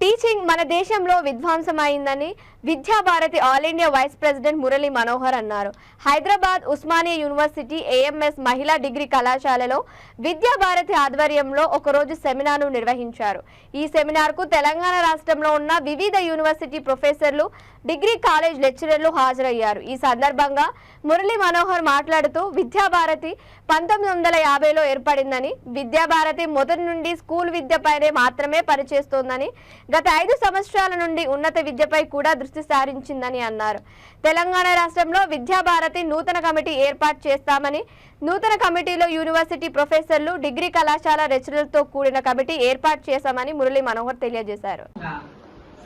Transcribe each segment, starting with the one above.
Teaching మన దేశంలో విధ్వంసమైందని Vidya Bharati all India vice president Murali Manohar అన్నారు. హైదరాబాద్ ఉస్మానియా యూనివర్సిటీ ఏఎంఎస్ మహిళా డిగ్రీ కళాశాలలో విద్యాభారతి ఆధ్వర్యంలో ఒకరోజు సెమినార్ను నిర్వహించారు. ఈ సెమినార్కు తెలంగాణ రాష్ట్రంలో ఉన్న వివిధ యూనివర్సిటీ ప్రొఫెసర్లు, డిగ్రీ కాలేజ్ లెక్చరర్లు హాజరయ్యారు. ఈ సందర్భంగా మురళీ మనోహర్ మాట్లాడుతూ విద్యాభారతి 1950లో ఏర్పడిందని, విద్యాభారతి మొదటి నుండి స్కూల్ విద్యపైనే మాత్రమే పనిచేస్తోందని, గత 5 సంవత్సరాల నుండి ఉన్నత విద్యపై కూడా దృష్టి సారించిందని అన్నారు. తెలంగాణ రాష్ట్రంలో విద్యాభారతి నూతన కమిటీ ఏర్పాటు చేస్తామని, నూతన కమిటీలో యూనివర్సిటీ ప్రొఫెసర్లు, డిగ్రీ కళాశాల లెక్చరర్లతో కూడిన కమిటీ ఏర్పాటు చేశామని మురళీ మనోహర్ తెలియజేశారు.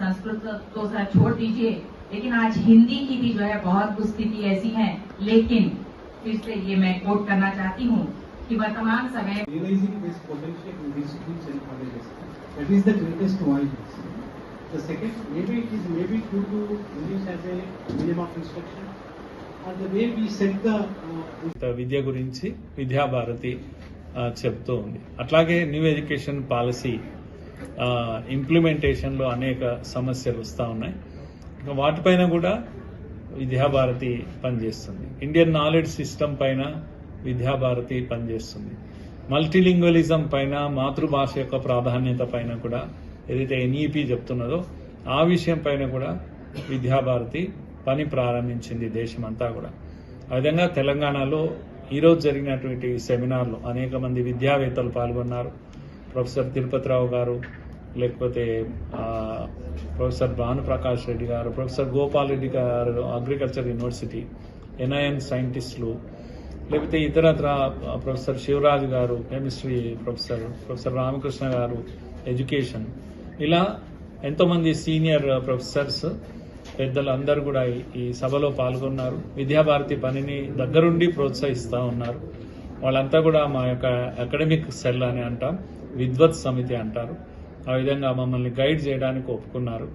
संस्कृत तो सर छोड़ दीजिए, लेकिन आज हिंदी की भी जो है बहुत कुछ स्थिति ऐसी है। लेकिन फिर से ये मैं कोट करना चाहती हूँ कि वर्तमान समय realizing this potential in institutes and colleges, that is the greatest voice. The second, maybe it is maybe due to English as a medium of instruction, or the way we set the విద్య గురించి విద్యాభారతి చెప్తూ ఉంది. అట్లాగే new education policy ఇంప్లిమెంటేషన్లో అనేక సమస్యలు వస్తూ ఉన్నాయి. వాటిపైన కూడా విద్యాభారతి పనిచేస్తుంది. ఇండియన్ నాలెడ్జ్ సిస్టమ్ పైన విద్యాభారతి పనిచేస్తుంది. మల్టీలింగ్వలిజం పైన, మాతృభాష యొక్క ప్రాధాన్యత పైన కూడా ఏదైతే ఎన్ఈపి చెప్తున్నదో ఆ విషయం పైన కూడా విద్యాభారతి పని ప్రారంభించింది దేశమంతా కూడా. ఆ విధంగా తెలంగాణలో ఈరోజు జరిగినటువంటి సెమినార్లో అనేక మంది విద్యావేత్తలు పాల్గొన్నారు. ప్రొఫెసర్ తిరుపతిరావు గారు, లేకపోతే ప్రొఫెసర్ భానుప్రకాష్ రెడ్డి గారు, ప్రొఫెసర్ గోపాల్ రెడ్డి గారు అగ్రికల్చర్ యూనివర్సిటీ, ఎన్ఐఎన్ సైంటిస్టులు, లేకపోతే ఇతరత్ర ప్రొఫెసర్ శివరాజు గారు కెమిస్ట్రీ ప్రొఫెసర్ రామకృష్ణ గారు ఎడ్యుకేషన్, ఇలా ఎంతోమంది సీనియర్ ప్రొఫెసర్స్, పెద్దలు అందరూ కూడా ఈ సభలో పాల్గొన్నారు. విద్యాభారతి పనిని దగ్గరుండి ప్రోత్సహిస్తూ ఉన్నారు. వాళ్ళంతా కూడా మా యొక్క అకాడమిక్ సెల్ అని అంటాం, విద్వత్ సమితి అంటారు. ఆ విధంగా మమ్మల్ని గైడ్ చేయడానికి ఒప్పుకున్నారు.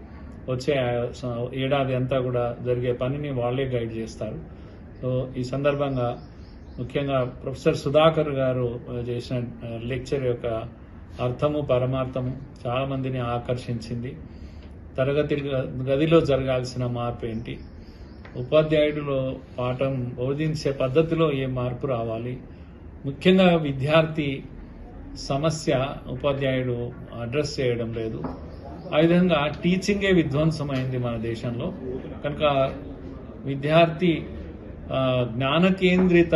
వచ్చే ఏడాది అంతా కూడా జరిగే పనిని వాళ్ళే గైడ్ చేస్తారు. సో ఈ సందర్భంగా ముఖ్యంగా ప్రొఫెసర్ సుధాకర్ గారు చేసిన లెక్చర్ యొక్క అర్థము, పరమార్థము చాలా మందిని ఆకర్షించింది. తరగతి గదిలో జరగాల్సిన మార్పు ఏంటి, ఉపాధ్యాయుడిలో పాఠం బోధించే పద్ధతిలో ఏ మార్పు రావాలి, ముఖ్యంగా విద్యార్థి సమస్య ఉపాధ్యాయుడు అడ్రస్ చేయడం లేదు. ఆ విధంగా టీచింగే విధ్వంసమైంది మన దేశంలో. కనుక విద్యార్థి జ్ఞాన కేంద్రిత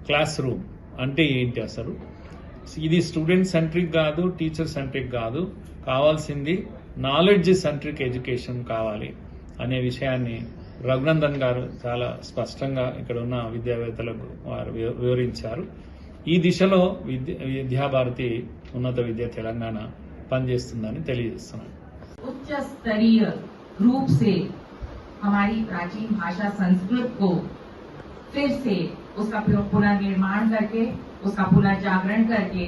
క్లాస్ రూమ్ అంటే ఏంటి అసలు? ఇది స్టూడెంట్ సెంట్రిక్ కాదు, టీచర్ సెంట్రిక్ కాదు, కావాల్సింది నాలెడ్జ్ సెంట్రిక్ ఎడ్యుకేషన్ కావాలి అనే విషయాన్ని రఘునందన్ గారు చాలా స్పష్టంగా ఇక్కడ ఉన్న విద్యావేత్తలకు వారు వివరించారు. ఈ దిశలో విద్యాభారతి ఉన్నత విద్య తెలంగాణ పనిచేస్తుందని తెలియజేస్తున్నాను. उच्च स्तरीय रूप से हमारी प्राचीन भाषा संस्कृत को फिर से उसका पुनर्निर्माण करके, उसका पुनर्जागरण करके